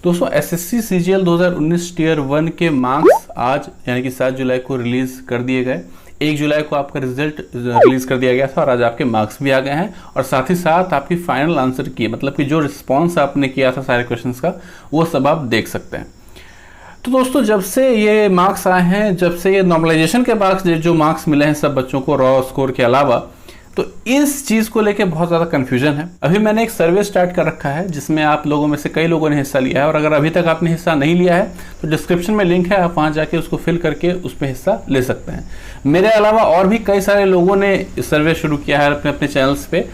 दोस्तों SSC CGL 2019 tier 1 के marks आज यानी कि 7 जुलाई को रिलीज कर दिए गए। 1 जुलाई को आपका रिजल्ट रिलीज कर दिया गया था और आज आपके मार्क्स भी आ गए हैं और साथ ही साथ आपकी फाइनल आंसर की मतलब कि जो रिस्पॉन्स आपने किया था सारे क्वेश्चंस का वो सब आप देख सकते हैं। तो दोस्तों जब से ये मार्क्स आए हैं, जब से ये नॉर्मलाइजेशन के बाद जो मार्क्स मिले हैं सब बच्चों को रॉ स्कोर के अलावा, तो इस चीज़ को लेके बहुत ज़्यादा कन्फ्यूजन है। अभी मैंने एक सर्वे स्टार्ट कर रखा है जिसमें आप लोगों में से कई लोगों ने हिस्सा लिया है और अगर अभी तक आपने हिस्सा नहीं लिया है तो डिस्क्रिप्शन में लिंक है, आप वहाँ जाके उसको फिल करके उसमें हिस्सा ले सकते हैं। मेरे अलावा और भी कई सारे लोगों ने सर्वे शुरू किया है अपने अपने चैनल्स पे,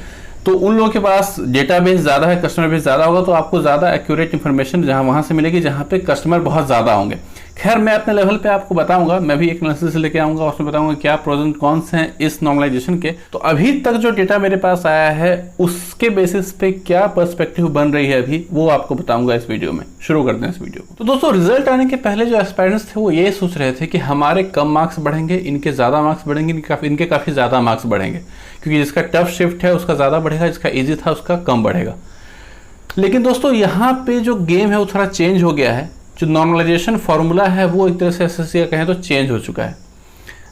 तो उन लोगों के पास डेटाबेस ज़्यादा है, कस्टमर बेस ज़्यादा होगा तो आपको ज़्यादा एक्यूरेट इन्फॉर्मेशन वहाँ से मिलेगी जहाँ पे कस्टमर बहुत ज़्यादा होंगे। खैर मैं अपने लेवल पे आपको बताऊंगा, मैं भी एक एनालिसिस लेके आऊंगा, उसमें बताऊंगा क्या प्रोज एंड कॉन्स हैं इस नॉर्मलाइजेशन के। तो अभी तक जो डेटा मेरे पास आया है उसके बेसिस पे क्या पर्सपेक्टिव बन रही है अभी वो आपको बताऊंगा इस वीडियो में। शुरू करते हैं इस वीडियो को। तो दोस्तों रिजल्ट आने के पहले जो एस्पायरेंट्स थे वो ये सोच रहे थे कि हमारे कम मार्क्स बढ़ेंगे, इनके ज़्यादा मार्क्स बढ़ेंगे, इनके काफ़ी ज़्यादा मार्क्स बढ़ेंगे, क्योंकि जिसका टफ शिफ्ट है उसका ज़्यादा बढ़ेगा, जिसका ईजी था उसका कम बढ़ेगा। लेकिन दोस्तों यहाँ पे जो गेम है वो थोड़ा चेंज हो गया है। जो नॉर्मलाइजेशन फार्मूला है वो एक तरह से एसएससी का कहें तो चेंज हो चुका है।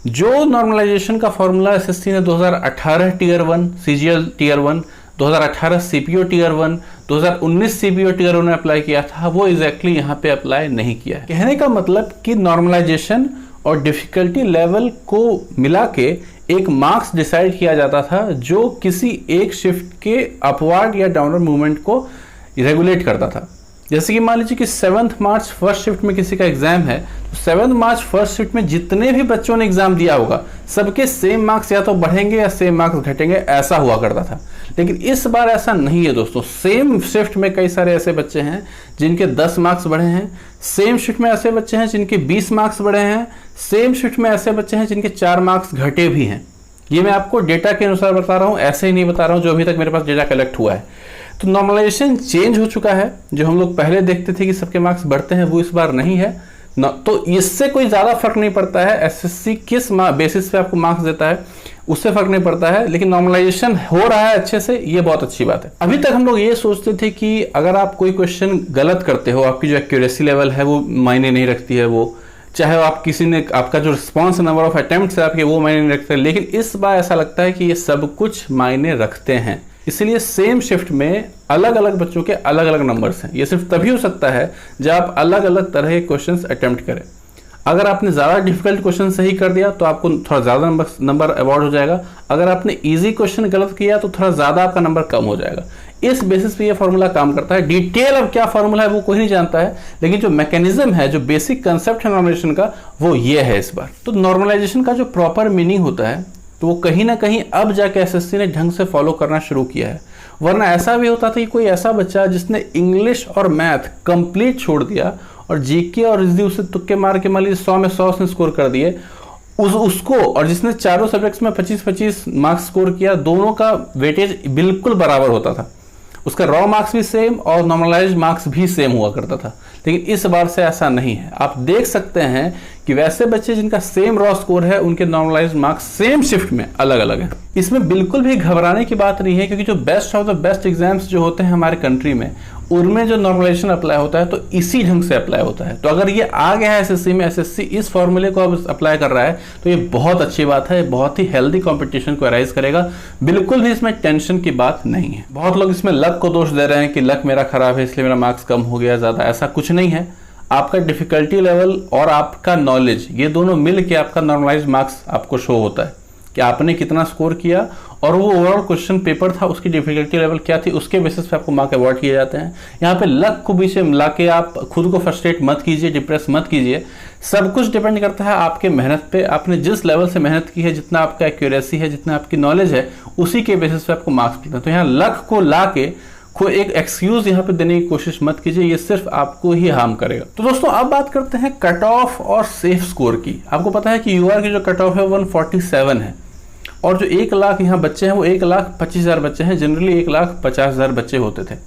जो नॉर्मलाइजेशन का फार्मूला एसएससी ने 2018 tier 1 CGL tier 1, 2018 CPO tier 1, 2019 CPO tier 1 में अप्लाई किया था वो एग्जैक्टली यहाँ पे अप्लाई नहीं किया है। कहने का मतलब कि नॉर्मलाइजेशन और डिफिकल्टी लेवल को मिला के एक मार्क्स डिसाइड किया जाता था जो किसी एक शिफ्ट के अपवर्ड या डाउनवर्ड मूवमेंट को रेगुलेट करता था। जैसे कि मान लीजिए कि 7 मार्च फर्स्ट शिफ्ट में किसी का एग्जाम है तो 7 मार्च फर्स्ट शिफ्ट में जितने भी बच्चों ने एग्जाम दिया होगा सबके सेम मार्क्स या तो बढ़ेंगे या सेम मार्क्स घटेंगे, ऐसा हुआ करता था। लेकिन इस बार ऐसा नहीं है दोस्तों। सेम शिफ्ट में कई सारे ऐसे बच्चे हैं जिनके 10 मार्क्स बढ़े हैं, सेम शिफ्ट में ऐसे बच्चे हैं जिनके 20 मार्क्स बढ़े हैं, सेम शिफ्ट में ऐसे बच्चे हैं जिनके 4 मार्क्स घटे भी हैं। ये मैं आपको डेटा के अनुसार बता रहा हूँ, ऐसे ही नहीं बता रहा हूँ जो अभी तक मेरे पास डेटा कलेक्ट हुआ है। तो नॉर्मलाइजेशन चेंज हो चुका है। जो हम लोग पहले देखते थे कि सबके मार्क्स बढ़ते हैं वो इस बार नहीं है तो इससे कोई ज़्यादा फर्क नहीं पड़ता है एसएससी किस बेसिस पे आपको मार्क्स देता है उससे फर्क नहीं पड़ता है। लेकिन नॉर्मलाइजेशन हो रहा है अच्छे से, ये बहुत अच्छी बात है। अभी तक हम लोग ये सोचते थे कि अगर आप कोई क्वेश्चन गलत करते हो आपकी जो एक्यूरेसी लेवल है वो मायने नहीं रखती है, वो चाहे आप किसी ने आपका जो रिस्पॉन्स नंबर ऑफ अटेम्प्ट्स है आपके वो मायने नहीं रखते। लेकिन इस बार ऐसा लगता है कि ये सब कुछ मायने रखते हैं। इसलिए सेम शिफ्ट में अलग अलग बच्चों के अलग अलग नंबर्स हैं। ये सिर्फ तभी हो सकता है जब आप अलग अलग तरह के क्वेश्चंस अटेम्प्ट करें। अगर आपने ज़्यादा डिफिकल्ट क्वेश्चन सही कर दिया तो आपको थोड़ा ज़्यादा नंबर अवॉर्ड हो जाएगा। अगर आपने इजी क्वेश्चन गलत किया तो थोड़ा ज़्यादा आपका नंबर कम हो जाएगा। इस बेसिस पे ये फार्मूला काम करता है। डिटेल अब क्या फार्मूला है वो कोई नहीं जानता है, लेकिन जो मैकेनिज्म है, जो बेसिक कंसेप्ट है नॉर्मलाइजेशन का वो ये है इस बार। तो नॉर्मलाइजेशन का जो प्रॉपर मीनिंग होता है तो वो कहीं ना कहीं अब जाके एसएससी ने ढंग से फॉलो करना शुरू किया है। वरना ऐसा भी होता था कि कोई ऐसा बच्चा जिसने इंग्लिश और मैथ कंप्लीट छोड़ दिया और जीके और हिंदी उससे तुक्के मार के मान लीजिए 100 में 100 उसने स्कोर कर दिए उसको, और जिसने चारों सब्जेक्ट्स में 25-25 मार्क्स स्कोर किया, दोनों का वेटेज बिल्कुल बराबर होता था। उसका रॉ मार्क्स भी सेम और नॉर्मलाइज्ड मार्क्स भी सेम हुआ करता था। लेकिन इस बार से ऐसा नहीं है। आप देख सकते हैं कि वैसे बच्चे जिनका सेम रॉ स्कोर है उनके नॉर्मलाइज्ड मार्क्स सेम शिफ्ट में अलग अलग हैं। इसमें बिल्कुल भी घबराने की बात नहीं है, क्योंकि जो best of the best exams जो होते हैं हमारे कंट्री में उनमें जो नॉर्मलाइजेशन अप्लाई होता है तो इसी ढंग से अप्लाई होता है। तो अगर ये आ गया है एसएससी में, एसएससी इस फॉर्मूले को अब अप्लाई कर रहा है तो ये बहुत अच्छी बात है। बहुत ही हेल्दी कंपटीशन को अराइज करेगा। बिल्कुल भी इसमें टेंशन की बात नहीं है। बहुत लोग इसमें लक को दोष दे रहे हैं कि लक मेरा खराब है इसलिए मेरा मार्क्स कम हो गया ज़्यादा, ऐसा कुछ नहीं है। आपका डिफिकल्टी लेवल और आपका नॉलेज ये दोनों मिल के आपका नॉर्मलाइज्ड मार्क्स आपको शो होता है कि आपने कितना स्कोर किया और वो ओवरऑल क्वेश्चन पेपर था उसकी डिफिकल्टी लेवल क्या थी, उसके बेसिस पे आपको मार्क अवॉर्ड किए जाते हैं। यहाँ पे लक को बीच में मिला के आप खुद को फ्रस्ट्रेट मत कीजिए, डिप्रेस मत कीजिए। सब कुछ डिपेंड करता है आपके मेहनत पे। आपने जिस लेवल से मेहनत की है, जितना आपका एक्यूरेसी है, जितना आपकी नॉलेज है, उसी के बेसिस पे आपको मार्क्स मिलते हैं। तो यहाँ लक को ला के कोई एक एक्सक्यूज यहाँ पे देने की कोशिश मत कीजिए, ये सिर्फ आपको ही हार्म करेगा। तो दोस्तों अब बात करते हैं कट ऑफ और सेफ स्कोर की। आपको पता है कि यूआर की जो कट ऑफ है 147 है और जो 1 लाख यहाँ बच्चे हैं वो 1,25,000 बच्चे हैं। जनरली 1,50,000 बच्चे होते थे।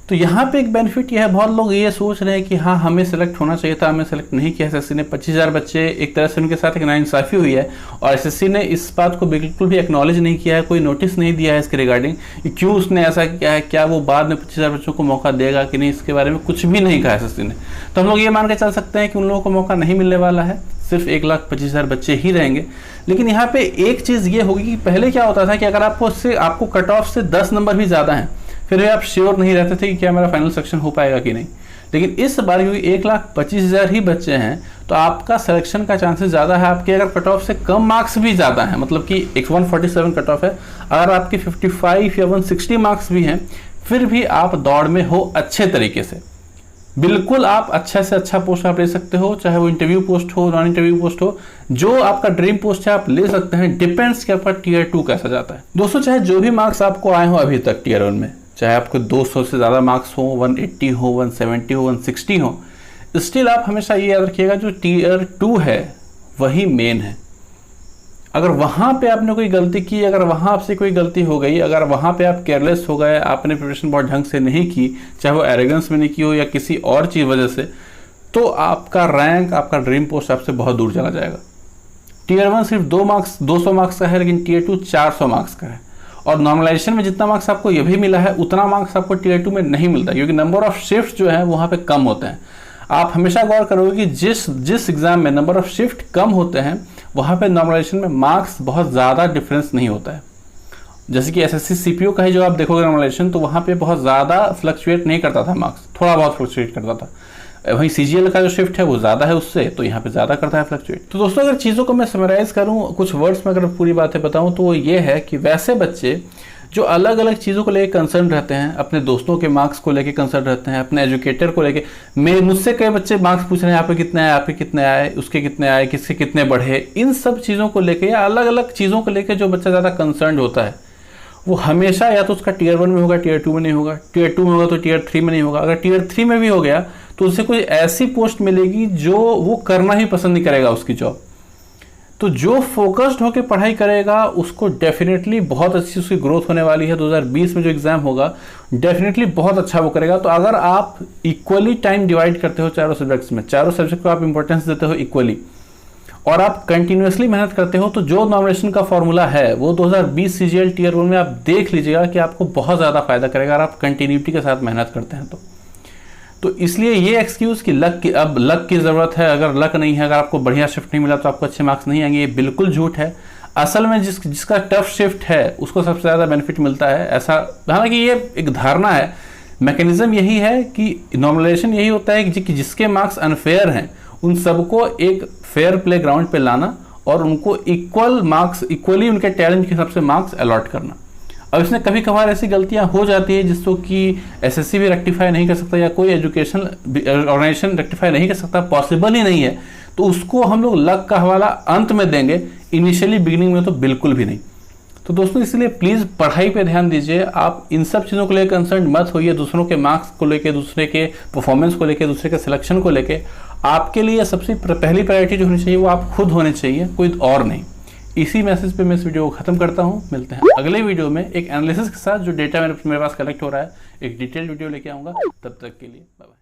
तो यहाँ पे एक बेनिफिट यह है, बहुत लोग ये सोच रहे हैं कि हाँ हमें सेलेक्ट होना चाहिए था, हमें सेलेक्ट नहीं किया एसएससी ने। 25,000 बच्चे, एक तरह से उनके साथ एक नाइंसाफी हुई है और एसएससी ने इस बात को बिल्कुल भी एक्नॉलेज नहीं किया है, कोई नोटिस नहीं दिया है इसके रिगार्डिंग कि क्यों उसने ऐसा किया है, क्या वो बाद में 25,000 बच्चों को मौका देगा कि नहीं, इसके बारे में कुछ भी नहीं कहा एसएससी ने। तो हम लोग ये मान के चल सकते हैं कि उन लोगों को मौका नहीं मिलने वाला है, सिर्फ 1,25,000 बच्चे ही रहेंगे। लेकिन यहाँ पे एक चीज़ ये होगी कि पहले क्या होता था कि अगर आपको कट ऑफ से 10 नंबर भी ज़्यादा हैं, फिर भी आप श्योर नहीं रहते थे कि क्या मेरा फाइनल सिलेक्शन हो पाएगा कि नहीं। लेकिन इस बार क्योंकि 1,25,000 ही बच्चे हैं तो आपका सिलेक्शन का चांसेस ज़्यादा है। आपके अगर कट ऑफ से कम मार्क्स भी ज़्यादा हैं, मतलब कि 147 कट ऑफ है, अगर आपके 55 या 160 मार्क्स भी हैं, फिर भी आप दौड़ में हो अच्छे तरीके से। बिल्कुल आप अच्छा से अच्छा पोस्ट आप ले सकते हो, चाहे वो इंटरव्यू पोस्ट हो, नॉन इंटरव्यू पोस्ट हो, जो आपका ड्रीम पोस्ट है आप ले सकते हैं। डिपेंड्स कि आपका टियर 2 कैसा जाता है। दोस्तों, चाहे जो भी मार्क्स आपको आए हो अभी तक टियर 1 में, चाहे आपको 200 से ज़्यादा मार्क्स हो, 180 हो, 170 हो, 160 हो, स्टिल आप हमेशा ये याद रखिएगा जो टियर 2 है वही मेन है। अगर वहाँ पे आपने कोई गलती की, अगर वहाँ आपसे कोई गलती हो गई, अगर वहाँ पे आप केयरलेस हो गए, आपने प्रिपरेशन बहुत ढंग से नहीं की, चाहे वो एरोगेंस में नहीं की हो या किसी और चीज़ वजह से, तो आपका रैंक, आपका ड्रीम पोस्ट आपसे बहुत दूर चला जाएगा। टियर 1 सिर्फ 200 मार्क्स का है, लेकिन टियर 2 400 मार्क्स का है। और नॉर्मलाइजेशन में जितना मार्क्स आपको ये भी मिला है उतना मार्क्स आपको टियर 2 में नहीं मिलता, क्योंकि नंबर ऑफ शिफ्ट जो है वहाँ पे कम होते हैं। आप हमेशा गौर करोगे कि जिस एग्जाम में नंबर ऑफ शिफ्ट कम होते हैं वहाँ पे नॉर्मलाइजेशन में मार्क्स बहुत ज़्यादा डिफरेंस नहीं होता है। जैसे कि एसएससी सीपीओ का ही जो आप देखोगे नॉर्मलाइजेशन, तो वहाँ पे बहुत ज़्यादा फ्लक्चुएट नहीं करता था मार्क्स, थोड़ा बहुत फ्लक्चुएट करता था। वहीं सीजीएल का जो शिफ्ट है वो ज़्यादा है उससे, तो यहाँ पे ज़्यादा करता है फ्लक्चुएट। तो दोस्तों, अगर चीज़ों को मैं समराइज़ करूँ कुछ वर्ड्स में, अगर पूरी बातें बताऊँ, तो वो ये है कि वैसे बच्चे जो अलग अलग चीज़ों को लेकर कंसर्न रहते हैं, अपने दोस्तों के मार्क्स को लेकर कंसर्न रहते हैं, अपने एजुकेटर को लेकर, मुझसे कई बच्चे मार्क्स पूछ रहे हैं, आपके कितने आए, आपके कितने आए, उसके कितने आए, किसके कितने बढ़े, इन सब चीज़ों को लेकर या अलग अलग चीज़ों को लेकर जो बच्चा ज़्यादा कंसर्न होता है वो हमेशा या तो उसका टियर 1 में होगा, टियर 2 में नहीं होगा, टियर 2 में होगा तो टियर 3 में नहीं होगा। अगर टियर 3 में भी हो गया तो उसे कोई ऐसी पोस्ट मिलेगी जो वो करना ही पसंद नहीं करेगा उसकी जॉब। तो जो फोकस्ड होकर पढ़ाई करेगा उसको डेफिनेटली बहुत अच्छी उसकी ग्रोथ होने वाली है। 2020 में जो एग्जाम होगा डेफिनेटली बहुत अच्छा वो करेगा। तो अगर आप इक्वली टाइम डिवाइड करते हो चारों सब्जेक्ट्स में, चारों सब्जेक्ट को आप इंपॉर्टेंस देते हो इक्वली, और आप कंटिन्यूसली मेहनत करते हो, तो जो नॉमिनेशन का फॉर्मूला है वो 2020 सीजीएल टियर 1 में आप देख लीजिएगा कि आपको बहुत ज़्यादा फायदा करेगा अगर आप कंटिन्यूटी के साथ मेहनत करते हैं तो इसलिए ये एक्सक्यूज़ कि लक की ज़रूरत है, अगर लक नहीं है, अगर आपको बढ़िया शिफ्ट नहीं मिला तो आपको अच्छे मार्क्स नहीं आएंगे, ये बिल्कुल झूठ है। असल में जिसका टफ शिफ्ट है उसको सबसे ज़्यादा बेनिफिट मिलता है, ऐसा, हालांकि ये एक धारणा है। मैकेनिज्म यही है कि नॉर्मलाइजेशन यही होता है कि जिसके मार्क्स अनफेयर हैं उन सबको एक फेयर प्ले ग्राउंड पे लाना और उनको इक्वल मार्क्स, इक्वली उनके टैलेंट के हिसाब से मार्क्स अलॉट करना। अब इसमें कभी कभार ऐसी गलतियां हो जाती है जिसको कि एसएससी भी रेक्टिफाई नहीं कर सकता या कोई एजुकेशन ऑर्गेनाइजेशन रेक्टिफाई नहीं कर सकता, पॉसिबल ही नहीं है, तो उसको हम लोग लक का हवाला अंत में देंगे, इनिशियली बिगिनिंग में तो बिल्कुल भी नहीं। तो दोस्तों, इसलिए प्लीज़ पढ़ाई पे ध्यान दीजिए। आप इन सब चीज़ों को लेकर कंसर्न मत होइए, दूसरों के मार्क्स को लेकर, दूसरे के परफॉर्मेंस को लेकर, दूसरे के सिलेक्शन को लेकर। आपके लिए सबसे पहली प्रायोरिटी जो होनी चाहिए वो आप खुद होने चाहिए, कोई और नहीं। इसी मैसेज पे मैं इस वीडियो को खत्म करता हूँ। मिलते हैं अगले वीडियो में एक एनालिसिस के साथ, जो डेटा मेरे पास कलेक्ट हो रहा है, एक डिटेल वीडियो लेके आऊँगा। तब तक के लिए बाय बाय।